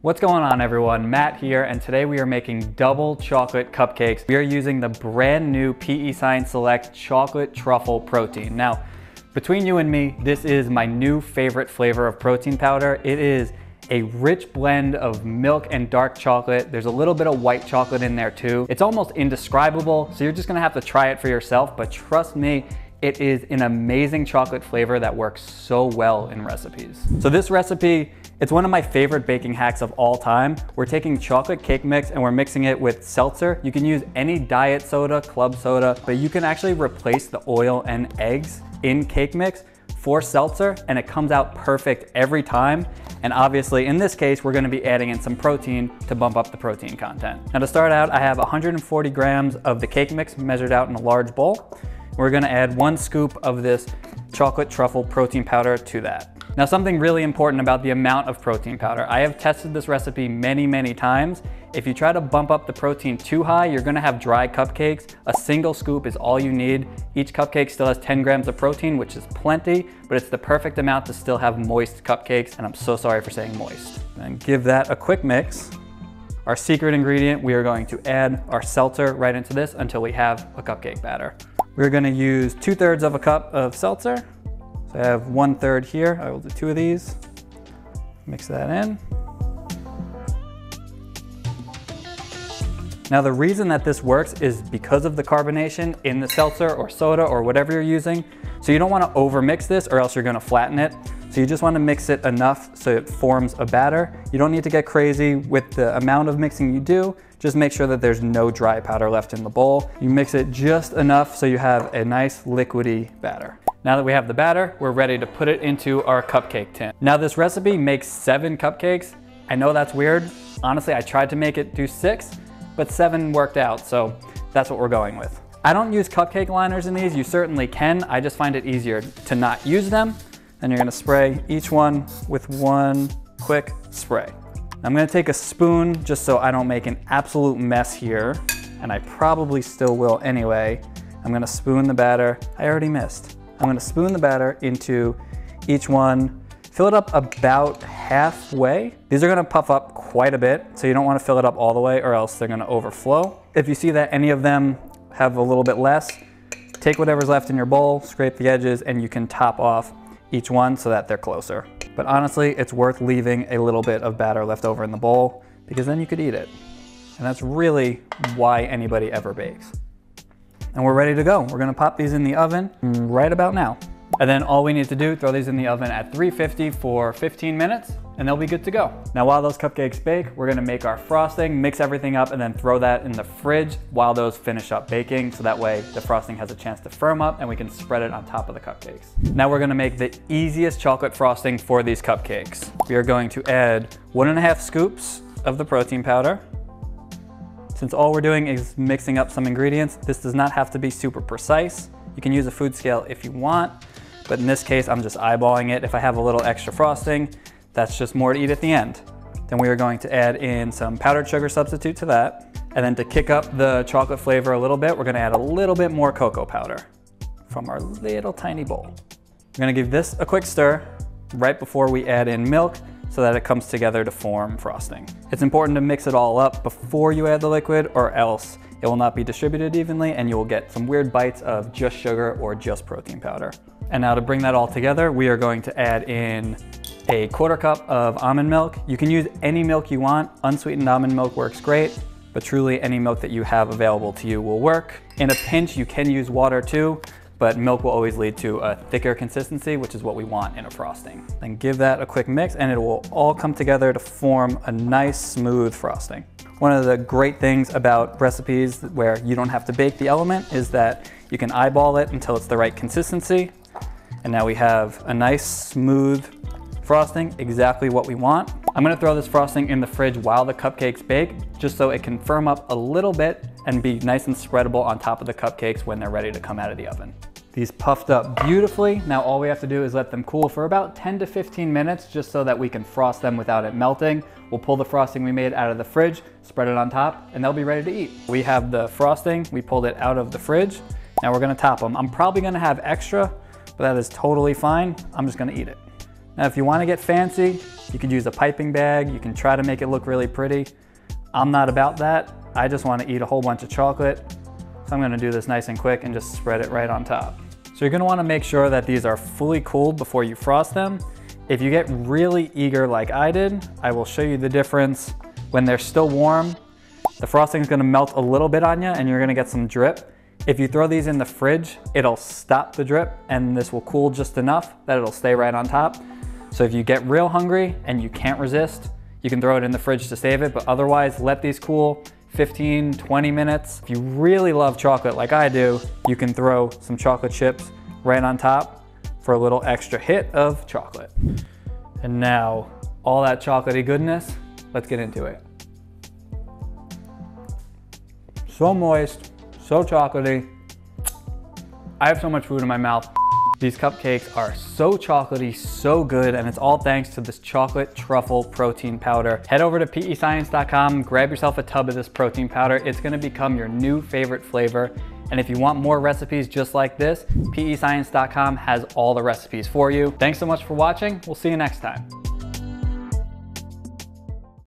What's going on, everyone? Matt here, and today we are making double chocolate cupcakes. We are using the brand new PEScience Select Chocolate Truffle Protein. Now, between you and me, this is my new favorite flavor of protein powder. It is a rich blend of milk and dark chocolate. There's a little bit of white chocolate in there too. It's almost indescribable, so you're just gonna have to try it for yourself, but trust me, it is an amazing chocolate flavor that works so well in recipes. So this recipe, it's one of my favorite baking hacks of all time. We're taking chocolate cake mix and we're mixing it with Seltzer. You can use any diet soda, club soda, but you can actually replace the oil and eggs in cake mix for Seltzer, and it comes out perfect every time. And obviously in this case, we're gonna be adding in some protein to bump up the protein content. Now to start out, I have 140 grams of the cake mix measured out in a large bowl. We're gonna add 1 scoop of this chocolate truffle protein powder to that. Now, something really important about the amount of protein powder. I have tested this recipe many times. If you try to bump up the protein too high, you're gonna have dry cupcakes. A single scoop is all you need. Each cupcake still has 10 grams of protein, which is plenty, but it's the perfect amount to still have moist cupcakes, and I'm so sorry for saying moist. And give that a quick mix. Our secret ingredient, we are going to add our Seltzer right into this until we have a cupcake batter. We're gonna use 2/3 of a cup of Seltzer. So I have 1/3 here. I will do 2 of these. Mix that in. Now the reason that this works is because of the carbonation in the seltzer or soda or whatever you're using. So you don't want to over mix this or else you're going to flatten it. So you just want to mix it enough so it forms a batter. You don't need to get crazy with the amount of mixing you do. Just make sure that there's no dry powder left in the bowl. You mix it just enough so you have a nice liquidy batter. Now that we have the batter, we're ready to put it into our cupcake tin. Now this recipe makes 7 cupcakes. I know that's weird. Honestly, I tried to make it do 6, but 7 worked out, so that's what we're going with. I don't use cupcake liners in these. You certainly can. I just find it easier to not use them. Then you're gonna spray each one with 1 quick spray. I'm gonna take a spoon just so I don't make an absolute mess here, and I probably still will anyway. I'm gonna spoon the batter. I already missed. I'm gonna spoon the batter into each one, fill it up about halfway. These are gonna puff up quite a bit, so you don't wanna fill it up all the way or else they're gonna overflow. If you see that any of them have a little bit less, take whatever's left in your bowl, scrape the edges, and you can top off each one so that they're closer. But honestly, it's worth leaving a little bit of batter left over in the bowl because then you could eat it. And that's really why anybody ever bakes. And we're ready to go. We're gonna pop these in the oven right about now. And then all we need to do, throw these in the oven at 350 for 15 minutes, and they'll be good to go. Now while those cupcakes bake, we're gonna make our frosting, mix everything up, and then throw that in the fridge while those finish up baking, so that way the frosting has a chance to firm up and we can spread it on top of the cupcakes. Now we're gonna make the easiest chocolate frosting for these cupcakes. We are going to add 1.5 scoops of the protein powder. Since all we're doing is mixing up some ingredients, this does not have to be super precise. You can use a food scale if you want, but in this case, I'm just eyeballing it. If I have a little extra frosting, that's just more to eat at the end. Then we are going to add in some powdered sugar substitute to that. And then to kick up the chocolate flavor a little bit, we're gonna add a little bit more cocoa powder from our little tiny bowl. We're gonna give this a quick stir right before we add in milk so that it comes together to form frosting. It's important to mix it all up before you add the liquid or else it will not be distributed evenly and you will get some weird bites of just sugar or just protein powder. And now to bring that all together, we are going to add in a 1/4 cup of almond milk. You can use any milk you want. Unsweetened almond milk works great, but truly any milk that you have available to you will work. In a pinch, you can use water too, but milk will always lead to a thicker consistency, which is what we want in a frosting. Then give that a quick mix and it will all come together to form a nice smooth frosting. One of the great things about recipes where you don't have to bake the element is that you can eyeball it until it's the right consistency. And now we have a nice smooth frosting, exactly what we want. I'm gonna throw this frosting in the fridge while the cupcakes bake, just so it can firm up a little bit and be nice and spreadable on top of the cupcakes when they're ready to come out of the oven. These puffed up beautifully. Now all we have to do is let them cool for about 10 to 15 minutes just so that we can frost them without it melting. We'll pull the frosting we made out of the fridge, spread it on top, and they'll be ready to eat. We have the frosting, we pulled it out of the fridge. Now we're gonna top them. I'm probably gonna have extra, but that is totally fine. I'm just gonna eat it. Now, if you wanna get fancy, you could use a piping bag. You can try to make it look really pretty. I'm not about that. I just wanna eat a whole bunch of chocolate. So I'm gonna do this nice and quick and just spread it right on top. So you're gonna wanna make sure that these are fully cooled before you frost them. If you get really eager like I did, I will show you the difference. When they're still warm, the frosting is gonna melt a little bit on you and you're gonna get some drip. If you throw these in the fridge, it'll stop the drip and this will cool just enough that it'll stay right on top. So if you get real hungry and you can't resist, you can throw it in the fridge to save it, but otherwise let these cool 15, 20 minutes. If you really love chocolate like I do, you can throw some chocolate chips right on top for a little extra hit of chocolate. And now, all that chocolatey goodness, let's get into it. So moist, so chocolatey. I have so much food in my mouth. These cupcakes are so chocolatey, so good, and it's all thanks to this chocolate truffle protein powder. Head over to PEScience.com, grab yourself a tub of this protein powder. It's gonna become your new favorite flavor. And if you want more recipes just like this, PEScience.com has all the recipes for you. Thanks so much for watching. We'll see you next time.